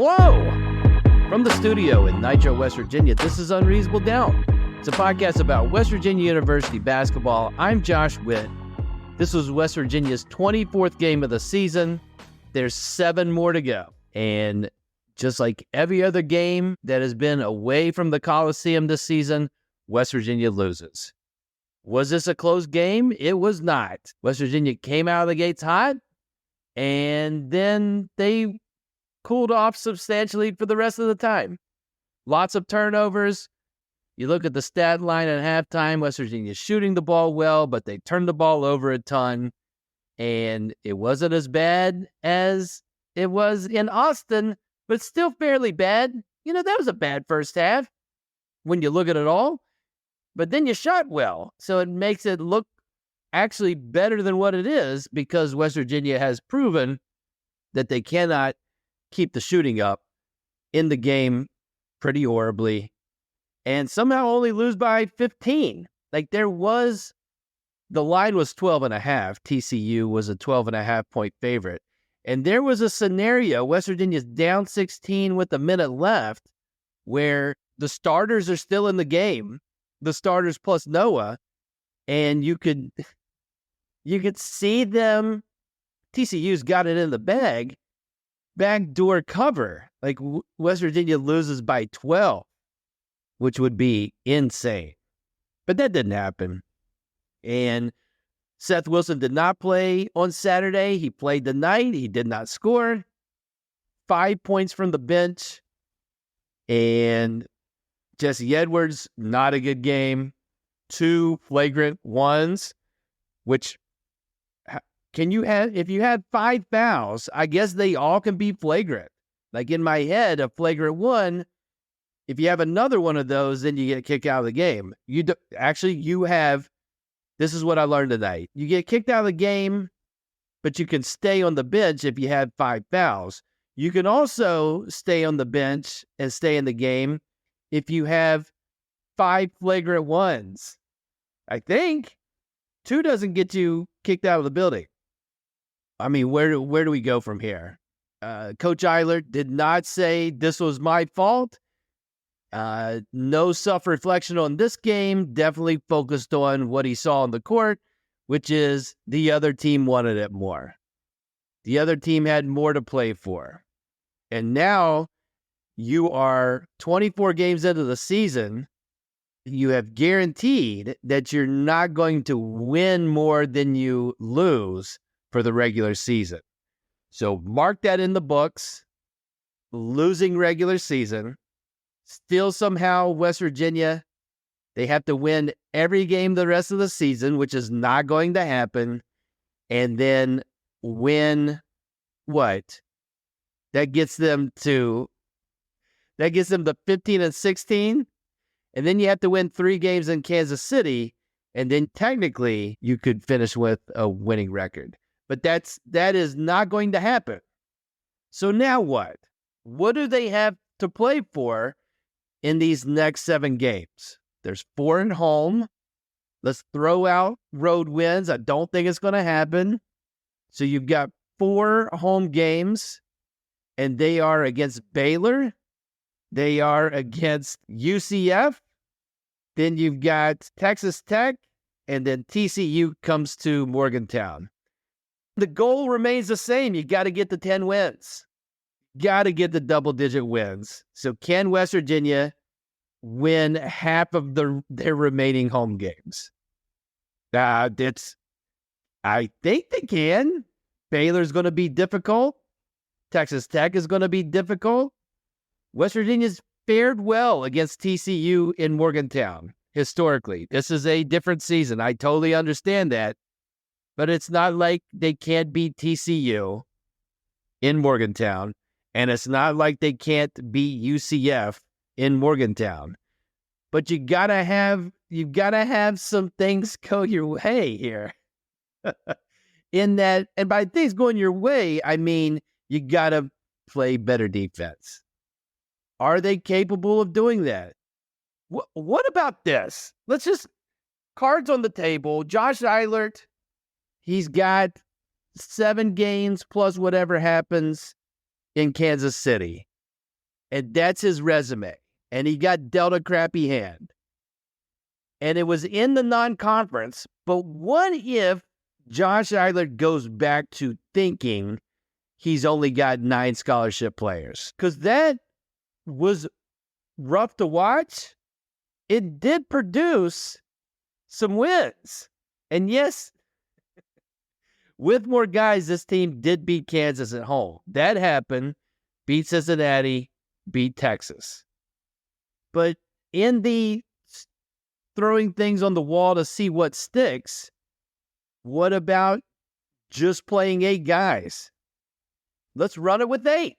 Hello! From the studio in Nitro, West Virginia, this is Unreasonable. It's a podcast about West Virginia University basketball. I'm Josh Witt. This was West Virginia's 24th game of the season. There's 7 more to go. And just like every other game that has been away from the Coliseum this season, West Virginia loses. Was this a close game? It was not. West Virginia came out of the gates hot, and then they cooled off substantially for the rest of the time. Lots of turnovers. You look at the stat line at halftime, West Virginia shooting the ball well, but they turned the ball over a ton, and it wasn't as bad as it was in Austin, but still fairly bad. You know, that was a bad first half when you look at it all, but then you shot well, so it makes it look actually better than what it is because West Virginia has proven that they cannot keep the shooting up in the game pretty horribly and somehow only lose by 15. Like the line was 12.5. TCU was a 12.5 point favorite. And there was a scenario, West Virginia's down 16 with a minute left, where the starters are still in the game, the starters plus Noah, and you could see them. TCU's got it in the bag. Backdoor cover. Like West Virginia loses by 12, which would be insane. But that didn't happen. And Seth Wilson did not play on Saturday. He played the night. He did not score. 5 points from the bench. And Jesse Edwards, not a good game. 2 flagrant ones, which if you had 5 fouls, I guess they all can be flagrant. Like in my head, a flagrant one, if you have another one of those, then you get kicked out of the game. This is what I learned tonight. You get kicked out of the game, but you can stay on the bench if you had 5 fouls. You can also stay on the bench and stay in the game if you have 5 flagrant ones. I think 2 doesn't get you kicked out of the building. I mean, where do we go from here? Coach Eilert did not say this was my fault. No self-reflection on this game. Definitely focused on what he saw on the court, which is the other team wanted it more. The other team had more to play for. And now you are 24 games into the season. You have guaranteed that you're not going to win more than you lose for the regular season. So mark that in the books. Losing regular season. Still somehow West Virginia, they have to win every game the rest of the season, which is not going to happen. And then win what? That gets them to 15 and 16. And then you have to win 3 games in Kansas City. And then technically you could finish with a winning record. But that is not going to happen. So now what? What do they have to play for in these next 7 games? There's 4 at home. Let's throw out road wins. I don't think it's going to happen. So you've got 4 home games, and they are against Baylor. They are against UCF. Then you've got Texas Tech, and then TCU comes to Morgantown. The goal remains the same. You got to get the 10 wins. Got to get the double-digit wins. So can West Virginia win half of their remaining home games? I think they can. Baylor's going to be difficult. Texas Tech is going to be difficult. West Virginia's fared well against TCU in Morgantown historically. This is a different season. I totally understand that. But it's not like they can't beat TCU in Morgantown. And it's not like they can't beat UCF in Morgantown. But you gotta have some things go your way here. In that, and by things going your way, I mean you gotta play better defense. Are they capable of doing that? What about this? Let's just cards on the table. Josh Eilert, he's got 7 games plus whatever happens in Kansas City. And that's his resume. And he got dealt a crappy hand. And it was in the non-conference. But what if Josh Eilert goes back to thinking he's only got 9 scholarship players? Because that was rough to watch. It did produce some wins. And yes, with more guys, this team did beat Kansas at home. That happened. Beat Cincinnati, beat Texas. But in the throwing things on the wall to see what sticks, what about just playing 8 guys? Let's run it with 8.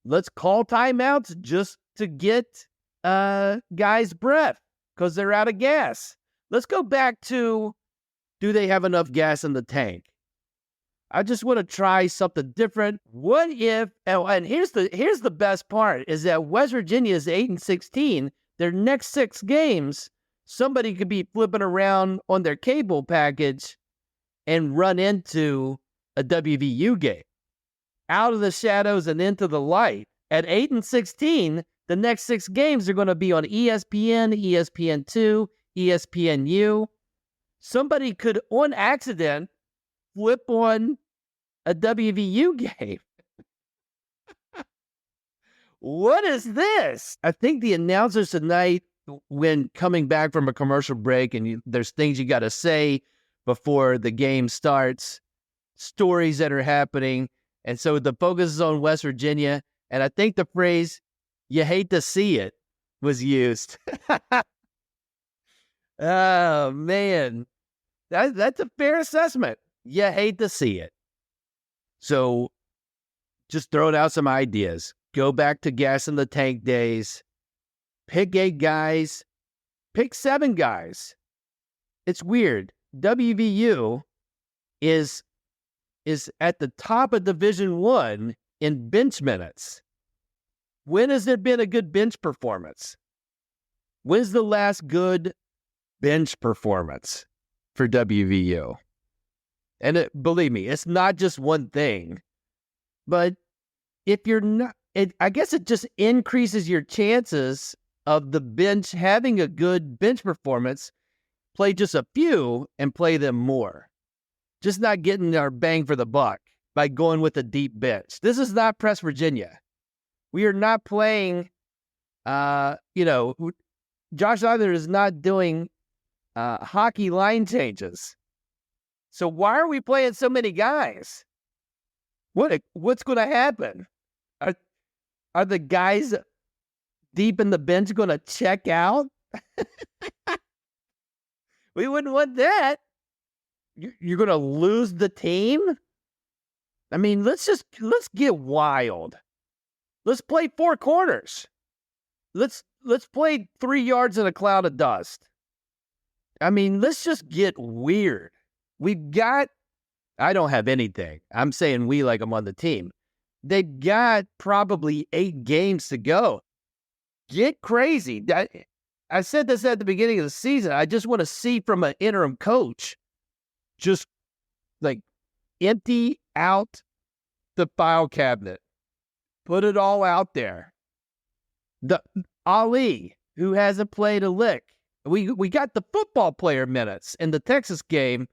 Let's call timeouts just to get guys' breath because they're out of gas. Let's go back to, do they have enough gas in the tank? I just want to try something different. What if, and here's the best part, is that West Virginia is 8-16. Their next 6 games, somebody could be flipping around on their cable package and run into a WVU game. Out of the shadows and into the light. At 8-16, the next 6 games are going to be on ESPN, ESPN2, ESPNU. Somebody could, on accident, flip on a WVU game. What is this? I think the announcers tonight, when coming back from a commercial break, and there's things you got to say before the game starts, stories that are happening. And so the focus is on West Virginia. And I think the phrase, "you hate to see it," was used. Oh, man. That's a fair assessment. You hate to see it. So just throwing out some ideas. Go back to gas in the tank days. Pick 8 guys. Pick 7 guys. It's weird. WVU is at the top of Division I in bench minutes. When has there been a good bench performance? When's the last good bench performance for WVU? And believe me, it's not just one thing. But if you're not, I guess it just increases your chances of the bench having a good bench performance. Play just a few and play them more. Just not getting our bang for the buck by going with a deep bench. This is not Press Virginia. We are not playing, Josh Eilert is not doing hockey line changes. So why are we playing so many guys? What's going to happen? Are the guys deep in the bench going to check out? We wouldn't want that. You're going to lose the team? I mean, let's get wild. Let's play 4 corners. Let's play 3 yards in a cloud of dust. I mean, let's just get weird. I don't have anything. I'm saying we like I'm on the team. They've got probably 8 games to go. Get crazy. I said this at the beginning of the season. I just want to see from an interim coach, just like empty out the file cabinet. Put it all out there. The Ali, who hasn't played a lick. We got the football player minutes in the Texas game.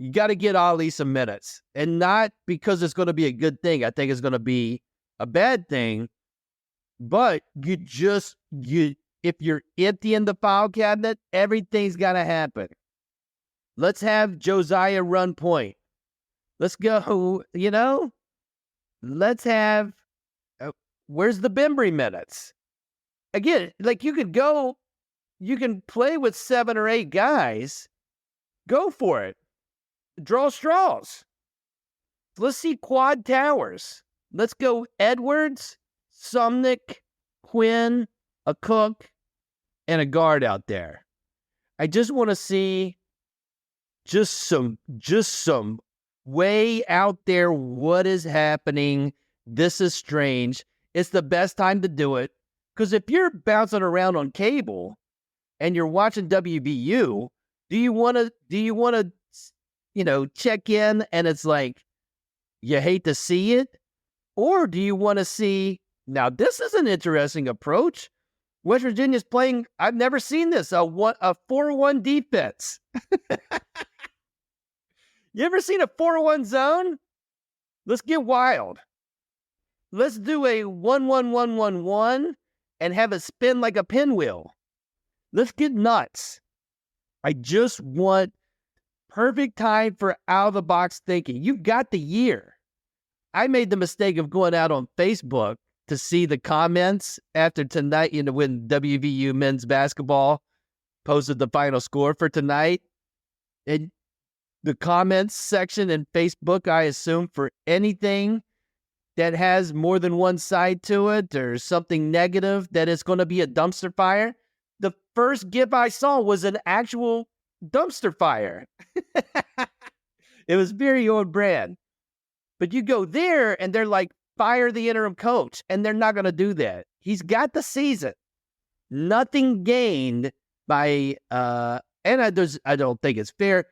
You got to get Ali some minutes. And not because it's going to be a good thing. I think it's going to be a bad thing. But if you're emptying the file cabinet, everything's got to happen. Let's have Josiah run point. Let's go, let's have, where's the Bembry minutes? Again, like you can play with 7 or 8 guys. Go for it. Draw straws. Let's see quad towers. Let's go Edwards, Sumnick, Quinn, a Cook, and a guard out there. I just want to see just some way out there. What is happening? This is strange. It's the best time to do it. Because if you're bouncing around on cable and you're watching WVU, do you want to check in and it's like, you hate to see it? Or do you want to see Now, this is an interesting approach. West Virginia's playing, I've never seen this, a 4-1 defense. You ever seen a 4-1 zone? Let's get wild. Let's do a 1-1-1-1-1 and have it spin like a pinwheel. Let's get nuts. I just want perfect time for out-of-the-box thinking. You've got the year. I made the mistake of going out on Facebook to see the comments after tonight, when WVU men's basketball posted the final score for tonight. And the comments section in Facebook, I assume, for anything that has more than one side to it or something negative, that it's going to be a dumpster fire. The first GIF I saw was an actual dumpster fire. It was very on brand. But you go there and they're like, fire the interim coach, and they're not going to do that. He's got the season. Nothing gained by, and I don't think it's fair,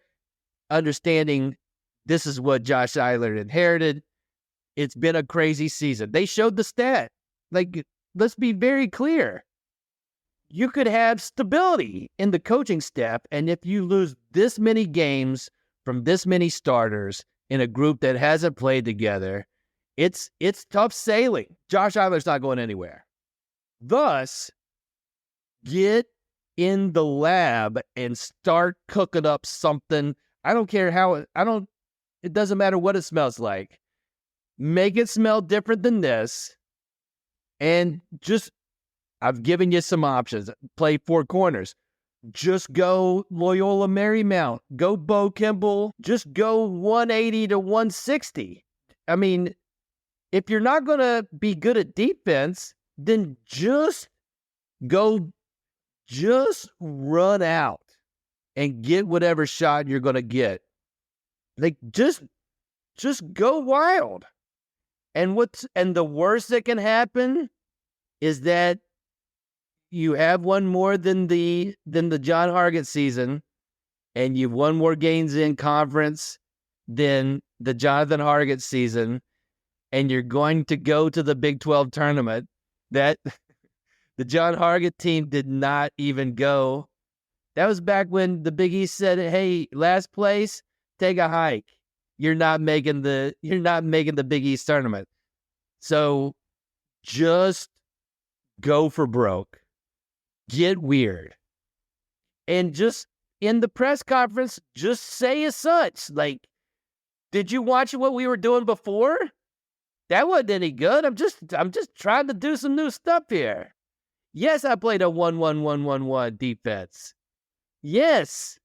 understanding this is what Josh Eilert inherited. It's been a crazy season. They showed the stat. Like, let's be very clear. You could have stability in the coaching staff, and if you lose this many games from this many starters in a group that hasn't played together, it's tough sailing. Josh Eilert's not going anywhere. Thus, get in the lab and start cooking up something. I don't care how it doesn't matter what it smells like. Make it smell different than this. And I've given you some options. Play four corners. Just go Loyola Marymount. Go Bo Kimball. Just go 180 to 160. I mean, if you're not going to be good at defense, then just run out and get whatever shot you're going to get. Like, just go wild. And the worst that can happen is that you have one more than the John Hargett season, and you've won more games in conference than the Jonathan Hargett season, and you're going to go to the Big 12 tournament that the John Hargett team did not even go. That was back when the Big East said, "Hey, last place, take a hike. You're not making the Big East tournament." So just go for broke. Get weird. And just in the press conference, just say as such. Like, did you watch what we were doing before? That wasn't any good. I'm just trying to do some new stuff here. Yes, I played a 1-1-1-1-1 defense. Yes,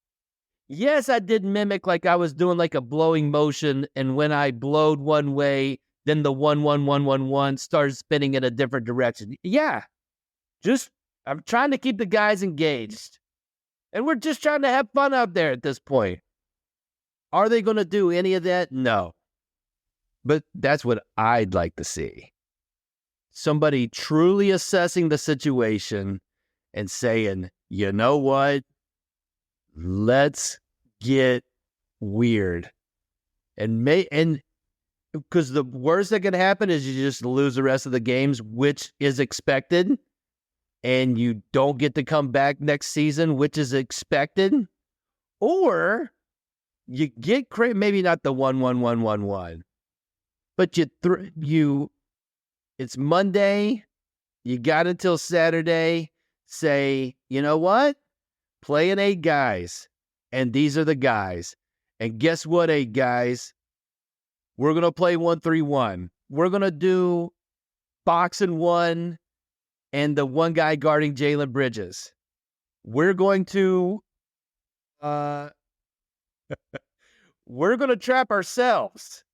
I did mimic like I was doing like a blowing motion, and when I blowed one way, then the 1-1-1-1-1 started spinning in a different direction. Yeah, I'm trying to keep the guys engaged. And we're just trying to have fun out there at this point. Are they going to do any of that? No. But that's what I'd like to see. Somebody truly assessing the situation and saying, you know what? Let's get weird. And because the worst that can happen is you just lose the rest of the games, which is expected. And you don't get to come back next season, which is expected. Or you get maybe not the 1-1-1-1-1, but it's Monday. You got until Saturday. Say, you know what? Playing 8 guys, and these are the guys. And guess what, 8 guys? We're going to play 1-3-1. We're going to do box and 1 and the one guy guarding Jalen Bridges. We're going to trap ourselves.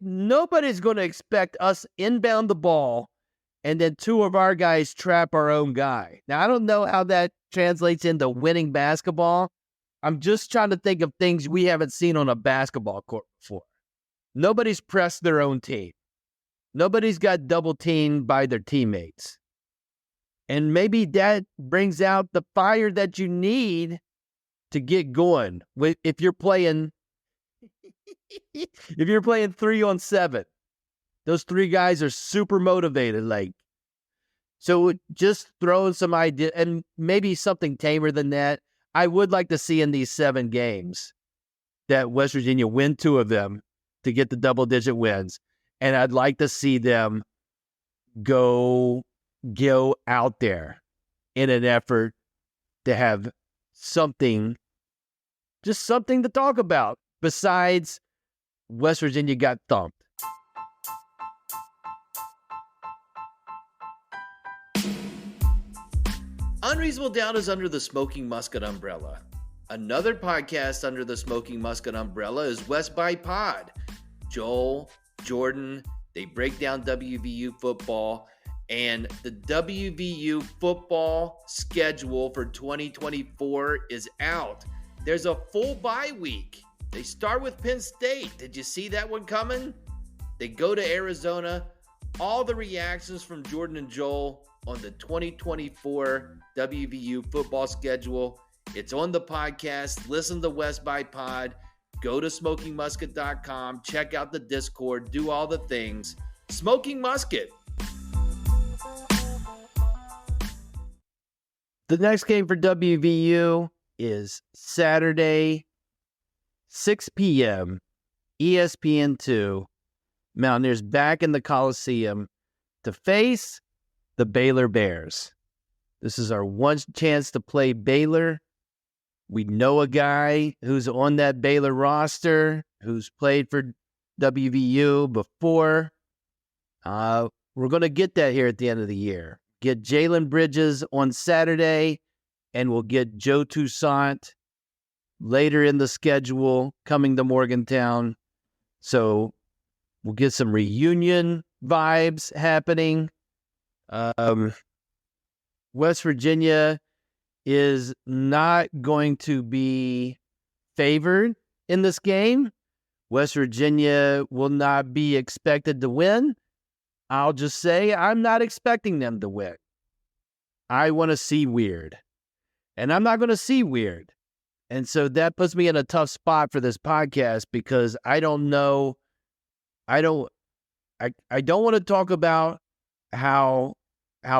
Nobody's going to expect us inbound the ball and then 2 of our guys trap our own guy. Now, I don't know how that translates into winning basketball. I'm just trying to think of things we haven't seen on a basketball court before. Nobody's pressed their own team. Nobody's got double teamed by their teammates. And maybe that brings out the fire that you need to get going. If you're playing 3-on-7, Those three guys are super motivated. So just throwing some idea and maybe something tamer than that. I would like to see in these 7 games that West Virginia win 2 of them to get the double-digit wins. And I'd like to see them go out there in an effort to have something to talk about besides West Virginia got thumped. Unreasonable Doubt is under the Smoking Musket umbrella. Another podcast under the Smoking Musket umbrella is West by Pod. Joel, Jordan, they break down WVU football, and the WVU football schedule for 2024 is out. There's a full bye week. They start with Penn State. Did you see that one coming? They go to Arizona. All the reactions from Jordan and Joel on the 2024 WVU football schedule. It's on the podcast. Listen to West by Pod. Go to smokingmusket.com. Check out the Discord. Do all the things. Smoking Musket. The next game for WVU is Saturday, 6 p.m., ESPN2. Mountaineers back in the Coliseum to face the Baylor Bears. This is our one chance to play Baylor. We know a guy who's on that Baylor roster, who's played for WVU before. We're going to get that here at the end of the year. Get Jalen Bridges on Saturday, and we'll get Joe Toussaint later in the schedule coming to Morgantown. So we'll get some reunion vibes happening. West Virginia is not going to be favored in this game. West Virginia will not be expected to win. I'll just say I'm not expecting them to win. I want to see weird. And I'm not going to see weird. And so that puts me in a tough spot for this podcast because I don't know. I don't want to talk about how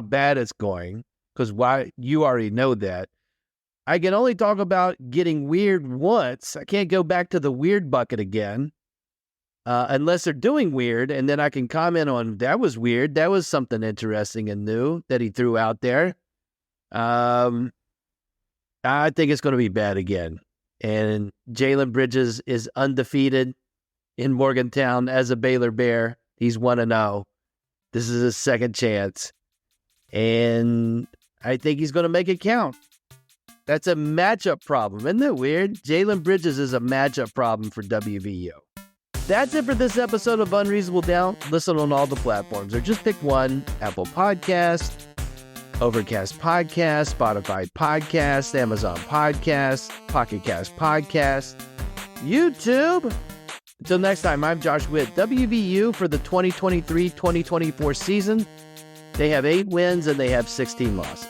bad it's going because why you already know that. I can only talk about getting weird once. I can't go back to the weird bucket again. Unless they're doing weird, and then I can comment on that was weird. That was something interesting and new that he threw out there. I think it's going to be bad again. And Jalen Bridges is undefeated in Morgantown as a Baylor Bear. He's 1-0. This is his second chance. And I think he's going to make it count. That's a matchup problem. Isn't that weird? Jalen Bridges is a matchup problem for WVU. That's it for this episode of Unreasonable Doubt. Listen on all the platforms, or just pick one: Apple Podcast, Overcast Podcast, Spotify Podcast, Amazon Podcast, Pocket Cast Podcast, YouTube. Until next time, I'm Josh Witt. WVU for the 2023-2024 season. They have 8 wins and they have 16 losses.